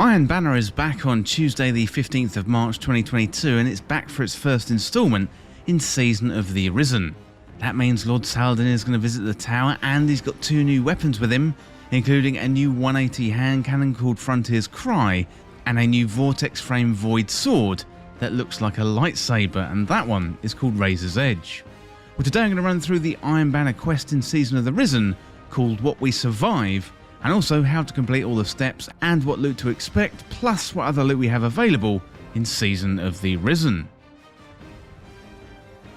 Iron Banner is back on Tuesday the 15th of March 2022 and it's back for its first instalment in Season of the Arisen. That means Lord Saladin is going to visit the tower and he's got two new weapons with him, including a new 180 hand cannon called Frontier's Cry and a new Vortex Frame Void Sword that looks like a Light Saber, and that one is called Razor's Edge. Well, today I'm going to run through the Iron Banner quest in Season of the Arisen called What We Survive, and also how to complete all the steps and what loot to expect, plus what other loot we have available in Season of the Arisen.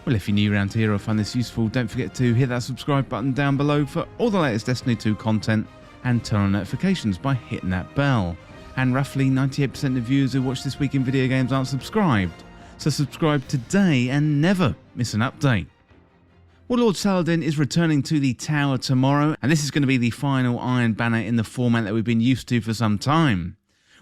Well, if you're new around here or find this useful, don't forget to hit that subscribe button down below for all the latest Destiny 2 content and turn on notifications by hitting that bell. And roughly 98% of viewers who watch This Week in Video Games aren't subscribed, so subscribe today and never miss an update. Well, Lord Saladin is returning to the tower tomorrow, and this is going to be the final Iron Banner in the format that we've been used to for some time.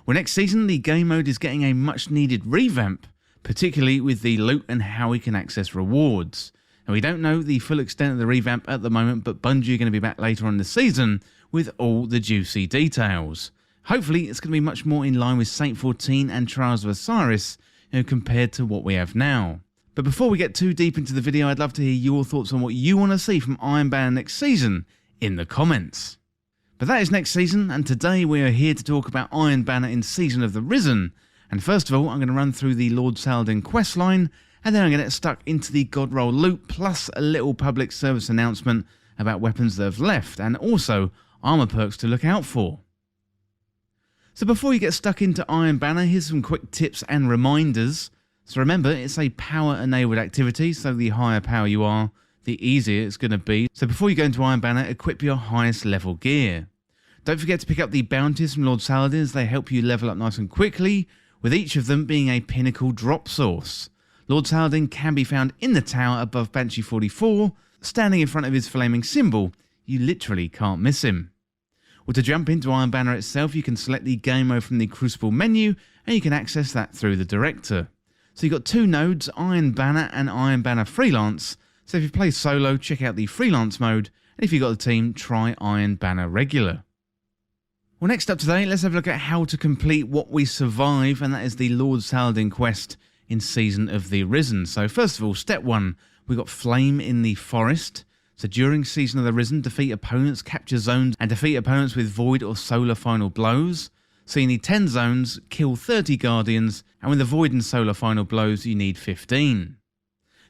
Well, next season the game mode is getting a much needed revamp, particularly with the loot and how we can access rewards. And we don't know the full extent of the revamp at the moment, but Bungie are going to be back later on in the season with all the juicy details. Hopefully it's going to be much more in line with Saint 14 and Trials of Osiris, compared to what we have now. But before we get too deep into the video, I'd love to hear your thoughts on what you want to see from Iron Banner next season in the comments. But that is next season, and today we are here to talk about Iron Banner in Season of the Arisen. And first of all, I'm going to run through the Lord Saladin questline, and then I'm going to get stuck into the God Roll loot, plus a little public service announcement about weapons that have left, and also armor perks to look out for. So before you get stuck into Iron Banner, here's some quick tips and reminders. So remember, it's a power-enabled activity, so the higher power you are, the easier it's going to be. So before you go into Iron Banner, equip your highest level gear. Don't forget to pick up the bounties from Lord Saladin, as they help you level up nice and quickly, with each of them being a pinnacle drop source. Lord Saladin can be found in the tower above Banshee 44, standing in front of his flaming symbol. You literally can't miss him. Well, to jump into Iron Banner itself, you can select the game mode from the Crucible menu, and you can access that through the director. So you've got two nodes, Iron Banner and Iron Banner Freelance. So if you play solo, check out the Freelance mode, and if you've got a team, try Iron Banner Regular. Well, next up today, let's have a look at how to complete What We Survive, and that is the Lord Saladin quest in Season of the Arisen. So first of all, step 1, we've got Flame in the Forest. So during Season of the Arisen, defeat opponents, capture zones, and defeat opponents with Void or Solar final blows. So you need 10 zones, kill 30 Guardians, and with the Void and Solar final blows, you need 15.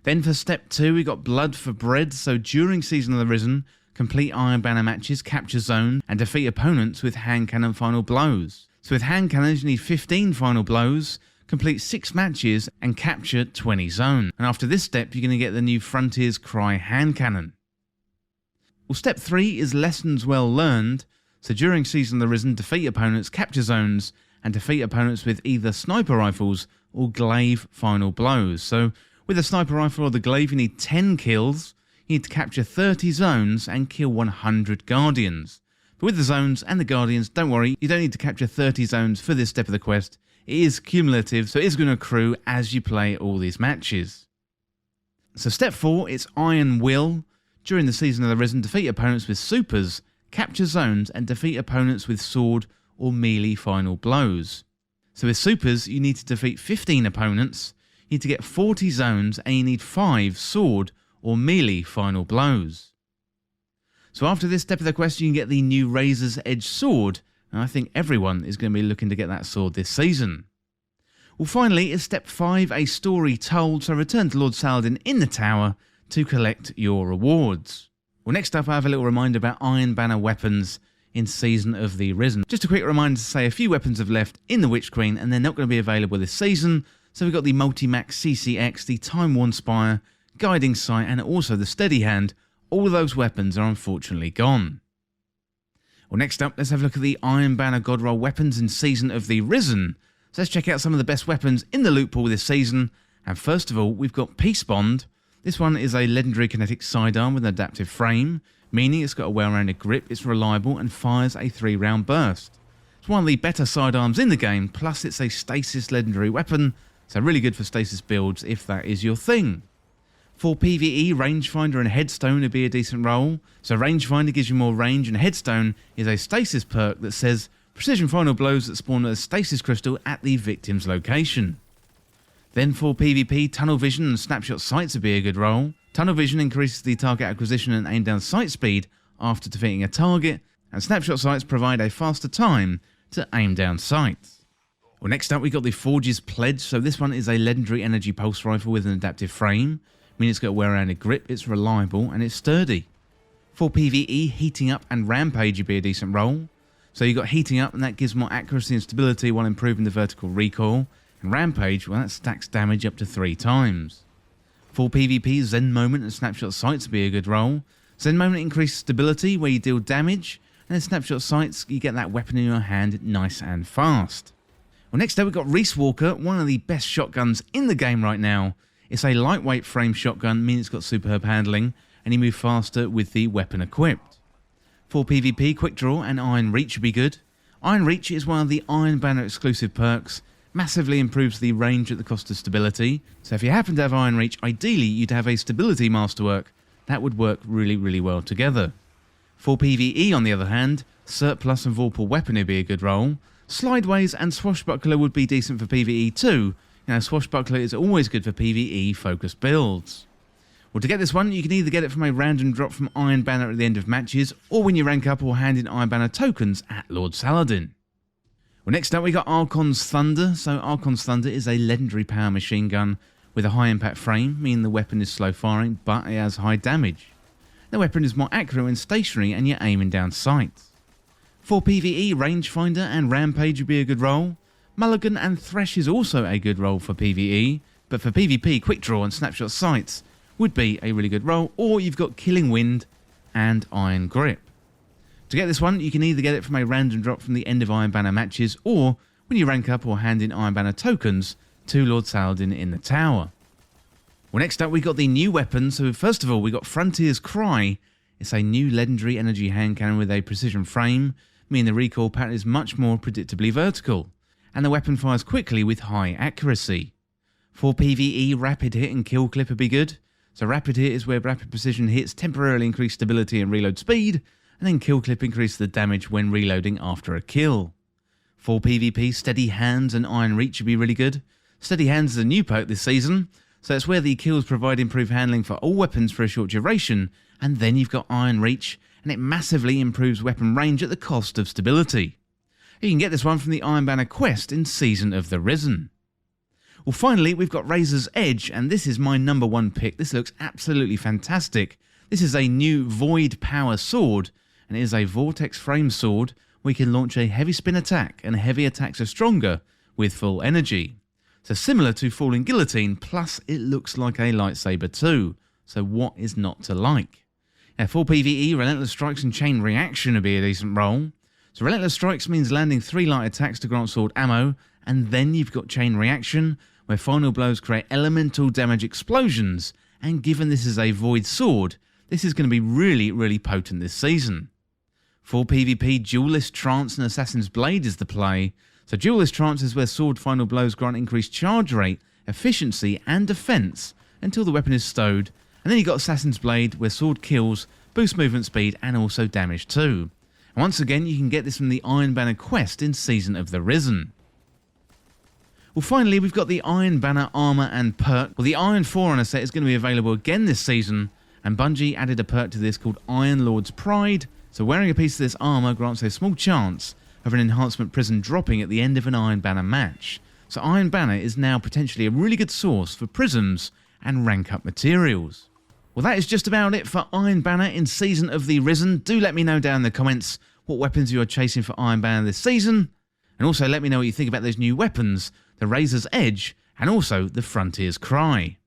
Then for step 2, we got Blood for Bread. So during Season of the Arisen, complete Iron Banner matches, capture zones, and defeat opponents with hand cannon final blows. So with hand cannons, you need 15 final blows, complete 6 matches, and capture 20 zones. And after this step, you're going to get the new Frontier's Cry hand cannon. Well, step 3 is Lessons Well Learned. So during Season of the Arisen, defeat opponents, capture zones, and defeat opponents with either sniper rifles or glaive final blows. So with a sniper rifle or the glaive, you need 10 kills, you need to capture 30 zones and kill 100 Guardians. But with the zones and the Guardians, don't worry, you don't need to capture 30 zones for this step of the quest. It is cumulative, so it is going to accrue as you play all these matches. So step 4 is Iron Will. During the Season of the Arisen, defeat opponents with supers, capture zones, and defeat opponents with sword or melee final blows. So with supers, you need to defeat 15 opponents, you need to get 40 zones, and you need 5 sword or melee final blows. So after this step of the quest, you can get the new Razor's Edge sword, and I think everyone is going to be looking to get that sword this season. Well, finally, is step 5, a story told, so return to Lord Saladin in the tower to collect your rewards. Well, next up I have a little reminder about Iron Banner weapons in Season of the Arisen. Just a quick reminder to say a few weapons have left in the Witch Queen and they're not going to be available this season. So we've got the Multi-Max CCX, the Time-Worn Spire, Guiding Sight, and also the Steady Hand. All of those weapons are unfortunately gone. Well, next up, let's have a look at the Iron Banner God Roll weapons in Season of the Arisen. So let's check out some of the best weapons in the loot pool this season. And first of all, we've got Peace Bond. This one is a legendary kinetic sidearm with an adaptive frame, meaning it's got a well-rounded grip, it's reliable, and fires a 3-round burst. It's one of the better sidearms in the game, plus it's a stasis legendary weapon, so really good for stasis builds if that is your thing. For PvE, Rangefinder and Headstone would be a decent roll. So Rangefinder gives you more range, and Headstone is a stasis perk that says precision final blows that spawn a stasis crystal at the victim's location. Then for PvP, tunnel vision and snapshot sights would be a good role. Tunnel vision increases the target acquisition and aim down sight speed after defeating a target, and snapshot sights provide a faster time to aim down sights. Well, next up we got the Forge's Pledge. So this one is a legendary energy pulse rifle with an adaptive frame, meaning it's got a well-rounded grip, it's reliable and it's sturdy. For PvE, heating up and rampage would be a decent role. So you got heating up and that gives more accuracy and stability while improving the vertical recoil, and rampage, well, that stacks damage up to 3 times. For PvP, Zen Moment and snapshot sights would be a good role. Zen Moment increases stability where you deal damage, and in snapshot sights you get that weapon in your hand nice and fast. Well, next up we've got Reese Walker, one of the best shotguns in the game right now. It's a lightweight frame shotgun, meaning it's got superb handling, and you move faster with the weapon equipped. For PvP, Quick Draw and Iron Reach would be good. Iron Reach is one of the Iron Banner exclusive perks, massively improves the range at the cost of stability. So if you happen to have Iron Reach, ideally you'd have a stability masterwork. That would work really well together. For PvE on the other hand, Surplus and Vorpal Weapon would be a good role. Slideways and Swashbuckler would be decent for PvE too. You know, Swashbuckler is always good for PvE focused builds. Well, to get this one, you can either get it from a random drop from Iron Banner at the end of matches, or when you rank up or hand in Iron Banner tokens at Lord Saladin. Well, next up we got Archon's Thunder. So Archon's Thunder is a legendary power machine gun with a high impact frame, meaning the weapon is slow firing, but it has high damage. The weapon is more accurate when stationary and you're aiming down sights. For PvE, Rangefinder and Rampage would be a good role. Mulligan and Thresh is also a good role for PvE, but for PvP, Quick Draw and Snapshot Sights would be a really good role, or you've got Killing Wind and Iron Grip. To get this one, you can either get it from a random drop from the end of Iron Banner matches, or when you rank up or hand in Iron Banner tokens to Lord Saladin in the tower. Well, next up we got the new weapon. So first of all we got Frontier's Cry. It's a new legendary energy hand cannon with a precision frame, meaning the recoil pattern is much more predictably vertical, and the weapon fires quickly with high accuracy. For PvE, Rapid Hit and Kill Clip would be good. So Rapid Hit is where rapid precision hits temporarily increase stability and reload speed, and then Kill Clip increases the damage when reloading after a kill. For PvP, Steady Hands and Iron Reach would be really good. Steady Hands is a new perk this season, so it's where the kills provide improved handling for all weapons for a short duration, and then you've got Iron Reach, and it massively improves weapon range at the cost of stability. You can get this one from the Iron Banner quest in Season of the Risen. Well, finally we've got Razor's Edge, and this is my number one pick. This looks absolutely fantastic. This is a new Void Power Sword, and it is a Vortex Frame Sword where you can launch a heavy spin attack, and heavy attacks are stronger with full energy. So similar to Falling Guillotine, plus it looks like a Light Saber too. So what is not to like? Now for PvE, Relentless Strikes and Chain Reaction would be a decent role. So Relentless Strikes means landing 3 light attacks to grant sword ammo, and then you've got Chain Reaction, where final blows create elemental damage explosions, and given this is a Void Sword, this is going to be really potent this season. For PvP, Duelist Trance and Assassin's Blade is the play. So Duelist Trance is where sword final blows grant increased charge rate, efficiency and defense until the weapon is stowed, and then you've got Assassin's Blade where sword kills, boosts movement speed and also damage too. And once again you can get this from the Iron Banner quest in Season of the Risen. Well, finally we've got the Iron Banner armor and perk. Well, the Iron Forerunner set is going to be available again this season, and Bungie added a perk to this called Iron Lord's Pride. So wearing a piece of this armor grants a small chance of an enhancement prism dropping at the end of an Iron Banner match. So Iron Banner is now potentially a really good source for prisms and rank up materials. Well, that is just about it for Iron Banner in Season of the Risen. Do let me know down in the comments what weapons you are chasing for Iron Banner this season, and also let me know what you think about those new weapons, the Razor's Edge and also the Frontier's Cry.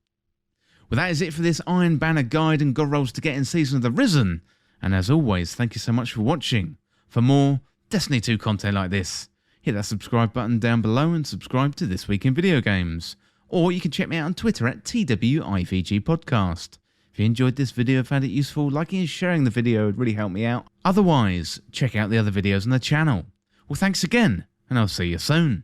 Well, that is it for this Iron Banner guide and god rolls to get in Season of the Risen, and as always, thank you so much for watching. For more Destiny 2 content like this, hit that subscribe button down below and subscribe to This Week in Video Games. Or you can check me out on Twitter at TWIVG Podcast. If you enjoyed this video and found it useful, liking and sharing the video would really help me out. Otherwise, check out the other videos on the channel. Well, thanks again, and I'll see you soon.